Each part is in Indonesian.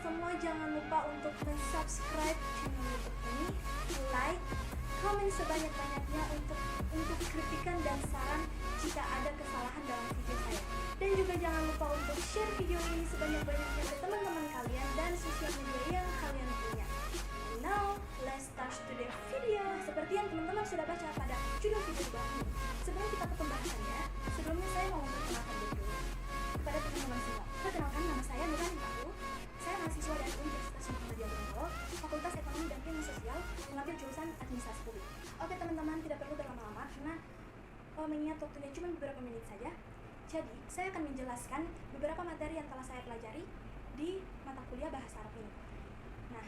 semua jangan lupa untuk subscribe channel YouTube ini, like, komen sebanyak-banyaknya untuk kritikan dan saran jika ada kesalahan dalam video saya. Dan juga jangan lupa untuk share video ini sebanyak-banyaknya ke teman-teman kalian dan sosial media yang kalian punya. Now, let's start the video. Seperti yang teman-teman sudah baca pada judul video di bawah ini. Sebelum kita ke pembahasannya, sebelumnya saya mau memperkenalkan diri dulu kepada teman-teman semua. Perkenalkan, nama saya Nurani Fatul. Saya mahasiswa dari Universitas Muhammadiyah Gorontalo, Fakultas Ekonomi dan Ilmu Sosial, mengambil jurusan Administrasi Publik. Oke teman-teman, tidak perlu berlama-lama karena mengingat waktunya cuma beberapa menit saja. Jadi, saya akan menjelaskan beberapa materi yang telah saya pelajari di mata kuliah Bahasa Arab ini. Nah,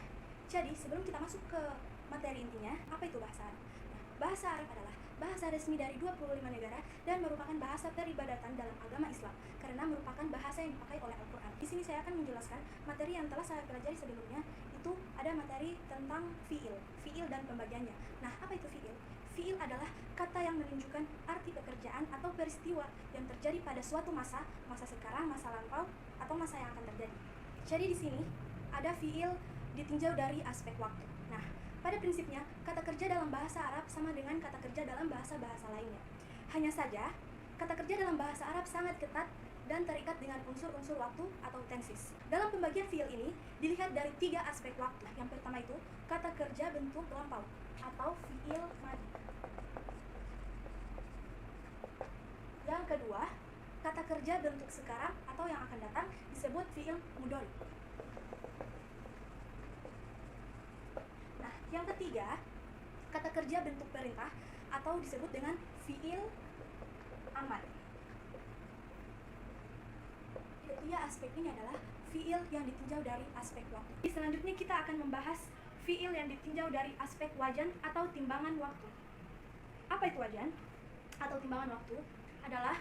jadi sebelum kita masuk ke materi intinya, apa itu bahasa Arab? Nah, bahasa Arab adalah bahasa resmi dari 25 negara dan merupakan bahasa peribadatan dalam agama Islam karena merupakan bahasa yang dipakai oleh Al-Quran. Di sini saya akan menjelaskan materi yang telah saya pelajari sebelumnya. Itu ada materi tentang fiil dan pembagiannya. Nah, apa itu fiil? Fiil adalah kata yang menunjukkan arti pekerjaan atau peristiwa yang terjadi pada suatu masa sekarang, masa lampau, atau masa yang akan terjadi. Jadi di sini ada fiil ditinjau dari aspek waktu. Nah, pada prinsipnya, kata kerja dalam bahasa Arab sama dengan kata kerja dalam bahasa-bahasa lainnya. Hanya saja, kata kerja dalam bahasa Arab sangat ketat dan terikat dengan unsur-unsur waktu atau tensis. Dalam pembagian fiil ini, dilihat dari 3 aspek waktu. Yang pertama itu, kata kerja bentuk lampau atau fiil madi. Yang kedua, kata kerja bentuk sekarang atau yang akan datang disebut fiil mudhari. Nah, yang ketiga, kata kerja bentuk perintah atau disebut dengan fiil amar. Ketiga aspek ini adalah fiil yang ditinjau dari aspek waktu. Selanjutnya kita akan membahas fiil yang ditinjau dari aspek wajan atau timbangan waktu. Apa itu wajan atau timbangan waktu? Adalah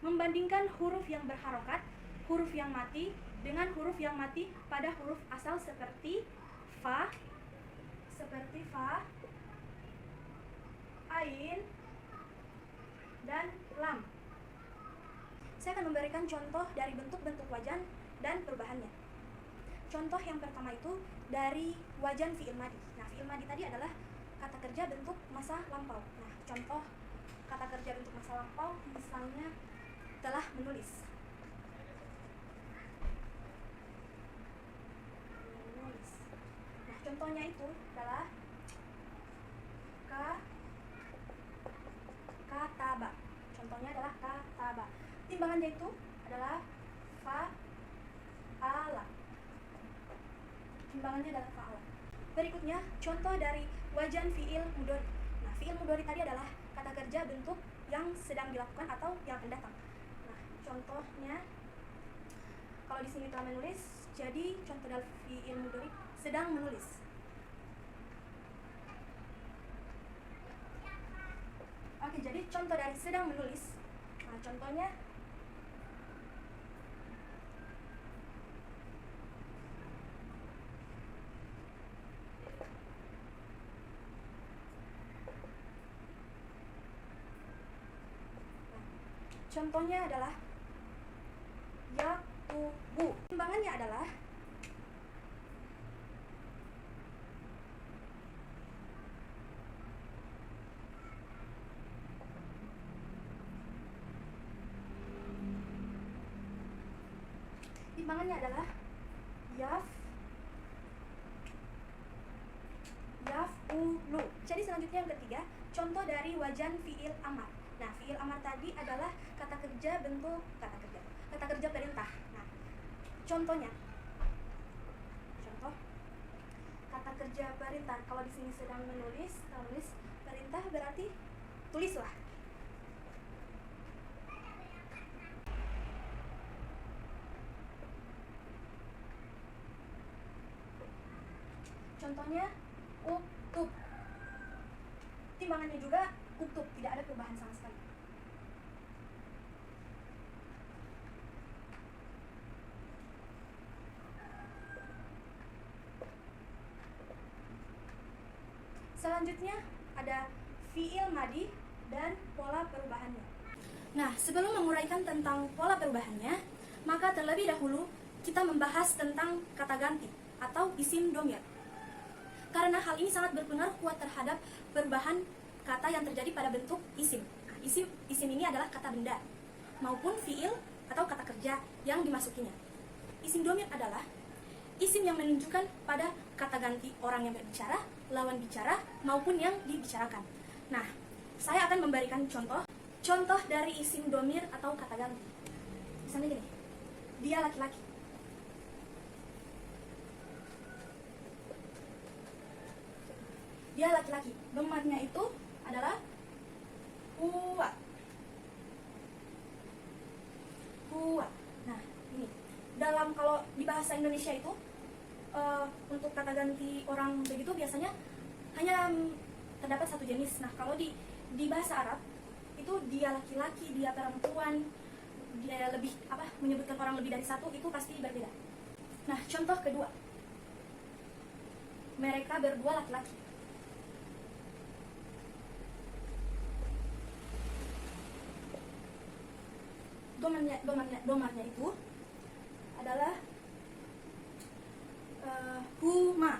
membandingkan huruf yang berharokat, huruf yang mati, dengan huruf yang mati pada huruf asal seperti fa, ain, dan lam. Saya akan memberikan contoh dari bentuk-bentuk wajan dan perubahannya. Contoh yang pertama itu dari wajan fi'il madi. Nah, fi'il madi tadi adalah kata kerja bentuk masa lampau. Nah, contoh kata kerja bentuk masa lampau misalnya telah menulis. Nah, contohnya itu adalah kataba. Contohnya adalah kataba. Timbangannya itu adalah fa'ala. Timbangannya adalah fa'ala. Berikutnya, contoh dari wajan fi'il mudhari. Nah, fi'il mudhari tadi adalah kata kerja bentuk yang sedang dilakukan atau yang akan datang. Nah, contohnya kalau di sini telah menulis, jadi contoh dari fi'il mudhari sedang menulis. Oke, jadi contoh dari sedang menulis. Nah, contohnya contohnya adalah yakubu. Timbangannya adalah yaf'ulu. Jadi selanjutnya yang ketiga, contoh dari wajan fi'il amar. Nah, fi'il amar tadi adalah kata kerja perintah. Nah, contohnya, contoh kata kerja perintah. Kalau di sini sedang menulis perintah berarti tulislah. Contohnya uktub. Timbangannya juga uktub, tidak ada perubahan sama sekali. Selanjutnya ada fi'il madi dan pola perubahannya. Nah, sebelum menguraikan tentang pola perubahannya, maka terlebih dahulu kita membahas tentang kata ganti atau isim domir. Karena hal ini sangat berpengaruh kuat terhadap perubahan kata yang terjadi pada bentuk isim. Nah, isim ini adalah kata benda maupun fiil atau kata kerja yang dimasukinya. Isim domir adalah isim yang menunjukkan pada kata ganti orang yang berbicara, lawan bicara, maupun yang dibicarakan. Nah, saya akan memberikan contoh dari isim domir atau kata ganti. Misalnya gini, dia laki-laki. Dia laki-laki. Domarnya itu adalah huwa. Huwa. Nah, ini. Kalau di bahasa Indonesia itu untuk kata ganti orang begitu biasanya hanya terdapat satu jenis. Nah, kalau di bahasa Arab itu dia laki-laki, dia perempuan, dia lebih menyebutkan orang lebih dari satu, itu pasti berbeda. Nah, contoh kedua, mereka berdua laki-laki. Domarnya itu adalah huma.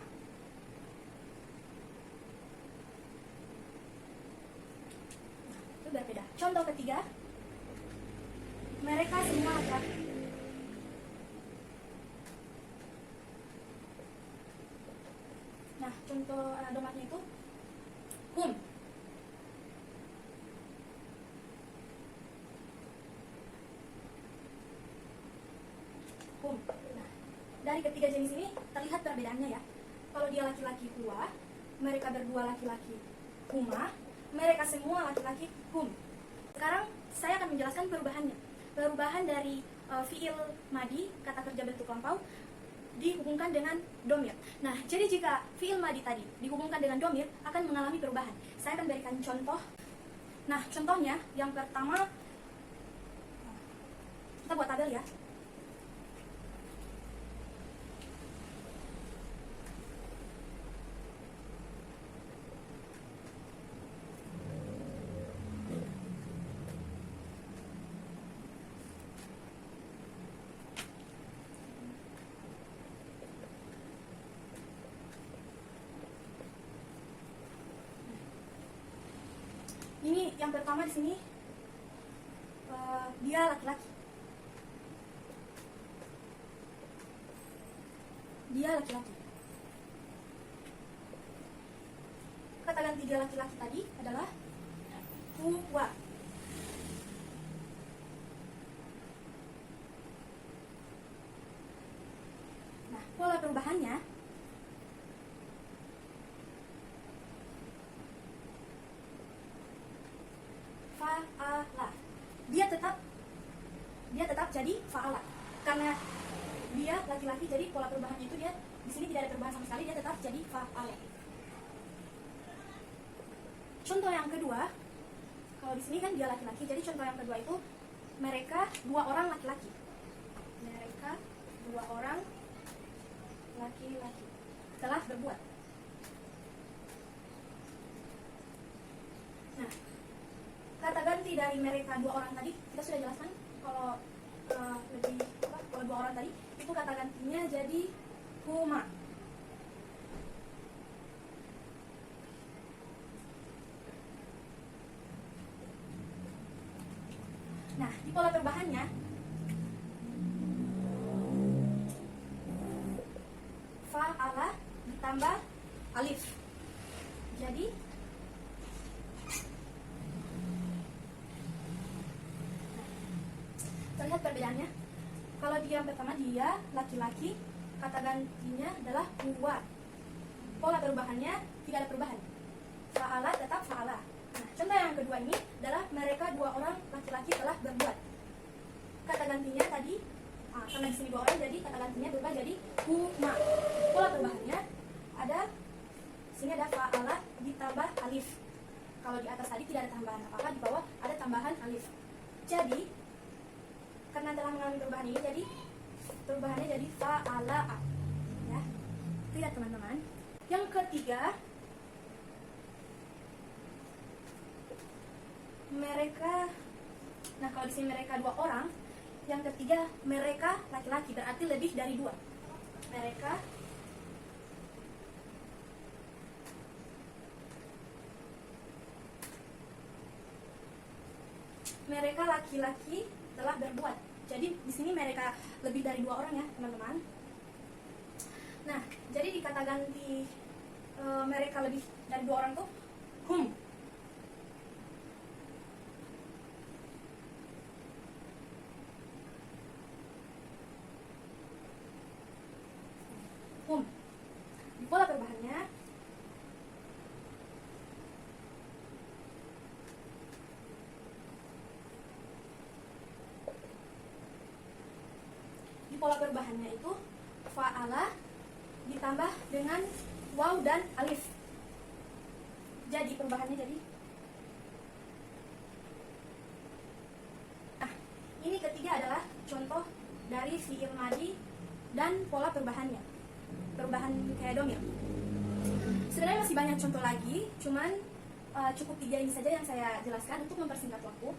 Itu berbeda. Contoh ketiga, mereka semua laki-laki. Nah, contoh domarnya itu hum. Nah, dari ketiga jenis ini terlihat perbedaannya ya. Kalau dia laki-laki huwa, mereka berdua laki-laki huma, mereka semua laki-laki hum. Sekarang saya akan menjelaskan perubahannya. Perubahan dari fiil madi, kata kerja bentuk lampau, dihubungkan dengan domir. Nah, jadi jika fiil madi tadi dihubungkan dengan domir akan mengalami perubahan. Saya akan berikan contoh. Nah, contohnya yang pertama, kita buat tabel ya. Ini yang pertama di sini dia laki-laki. Dia laki-laki. Kata ganti dia laki-laki tadi adalah huwa. Nah, pola perubahannya fa'ala. Dia tetap jadi fa'ala. Karena dia laki-laki, jadi pola perubahannya itu dia di sini tidak ada perubahan sama sekali, dia tetap jadi fa'ala. Contoh yang kedua, kalau di sini kan dia laki-laki, jadi contoh yang kedua itu mereka dua orang laki-laki. Mereka dua orang laki-laki telah berbuat. Nah, kata ganti dari mereka dua orang tadi kita sudah jelaskan. Kalau kalau dua orang tadi itu kata gantinya jadi huma. Nah, di pola perubahannya fa'ala ditambah alif. Jadi terlihat perbedaannya. Kalau dia pertama dia laki-laki, kata gantinya adalah huwa. Pola perubahannya tidak ada perubahan. Fa'ala tetap fa'ala. Nah, contoh yang kedua ini adalah mereka dua orang laki-laki telah berbuat. Kata gantinya tadi, karena di sini dua orang, jadi kata gantinya berubah jadi huma. Pola perubahannya ada sini ada fa'ala ditambah alif. Kalau di atas tadi tidak ada tambahan apa-apa, di bawah ada tambahan alif. Jadi karena telah mengalami perubahan ini, jadi perubahannya jadi fa'ala. Ya, tidak teman-teman. Yang ketiga, mereka. Nah, kalau di sini mereka dua orang, yang ketiga, mereka laki-laki, berarti lebih dari 2. Mereka laki-laki telah berbuat. Jadi di sini mereka lebih dari 2 orang ya, teman-teman. Nah, jadi di kata ganti mereka lebih dari 2 orang tuh hum. Di pola perubahannya itu fa'ala ditambah dengan waw dan alif. Jadi perubahannya jadi ini ketiga adalah contoh dari fi'il madi dan pola perubahannya. Perubahan kayak domir. Sebenarnya masih banyak contoh lagi, cuman cukup 3 ini saja yang saya jelaskan untuk mempersingkat waktu.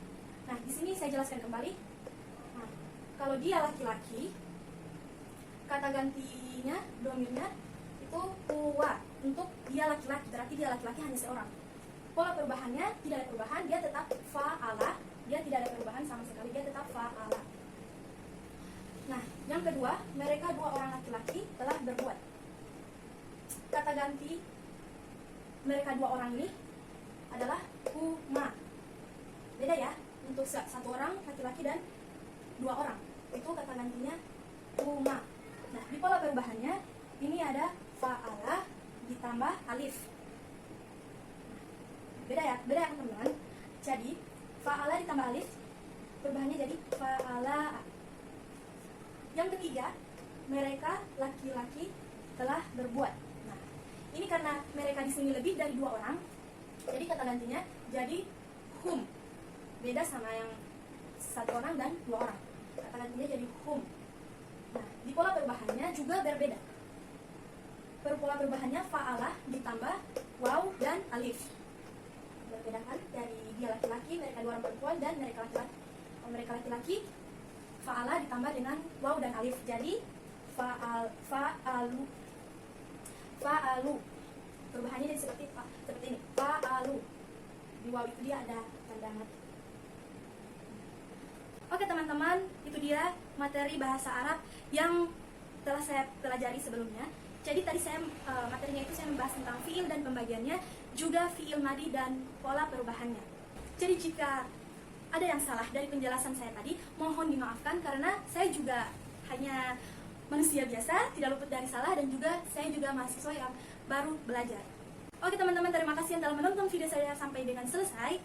Nah, di sini saya jelaskan kembali. Nah, kalau dia laki-laki, kata gantinya, domirnya itu huwa. Untuk dia laki-laki, berarti dia laki-laki hanya seorang. Pola perubahannya tidak ada perubahan, dia tetap fa'ala. Dia tidak ada perubahan sama sekali, dia tetap fa'ala. Nah, yang kedua, mereka 2 orang laki-laki telah berbuat. Kata ganti mereka 2 orang ini adalah huma. Beda ya, untuk 1 orang laki-laki dan 2 orang. Itu kata gantinya huma. Nah, di pola perubahannya ini ada fa'ala ditambah alif. Beda ya teman-teman. Jadi fa'ala ditambah alif, perubahannya jadi fa'ala. Yang ketiga, mereka laki-laki telah berbuat. Nah, ini karena mereka di sini lebih dari 2 orang, jadi kata gantinya jadi hum. Beda sama yang 1 orang dan 2 orang. Kata gantinya jadi hum. Nah, di pola perubahannya juga berbeda. Pola perubahannya fa'ala ditambah waw dan alif. Berbeda kan dari dia laki-laki, mereka 2 orang perempuan, dan mereka laki-laki fa'ala ditambah dengan waw dan alif. Jadi fa'alu. Perubahannya jadi seperti ini. Fa'alu. Di waw itu dia ada tanda mati. Oke teman-teman, itu dia materi bahasa Arab yang telah saya pelajari sebelumnya. Jadi tadi materinya itu saya membahas tentang fiil dan pembagiannya, juga fiil madi dan pola perubahannya. Jadi jika ada yang salah dari penjelasan saya tadi, mohon dimaafkan karena saya juga hanya manusia biasa, tidak luput dari salah, dan juga saya juga mahasiswa yang baru belajar. Oke teman-teman, terima kasih yang telah menonton video saya sampai dengan selesai.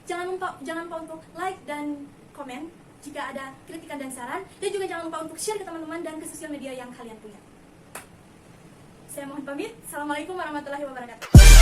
Jangan lupa untuk like dan komen jika ada kritikan dan saran, dan juga jangan lupa untuk share ke teman-teman dan ke sosial media yang kalian punya. Saya mohon pamit. Assalamualaikum warahmatullahi wabarakatuh.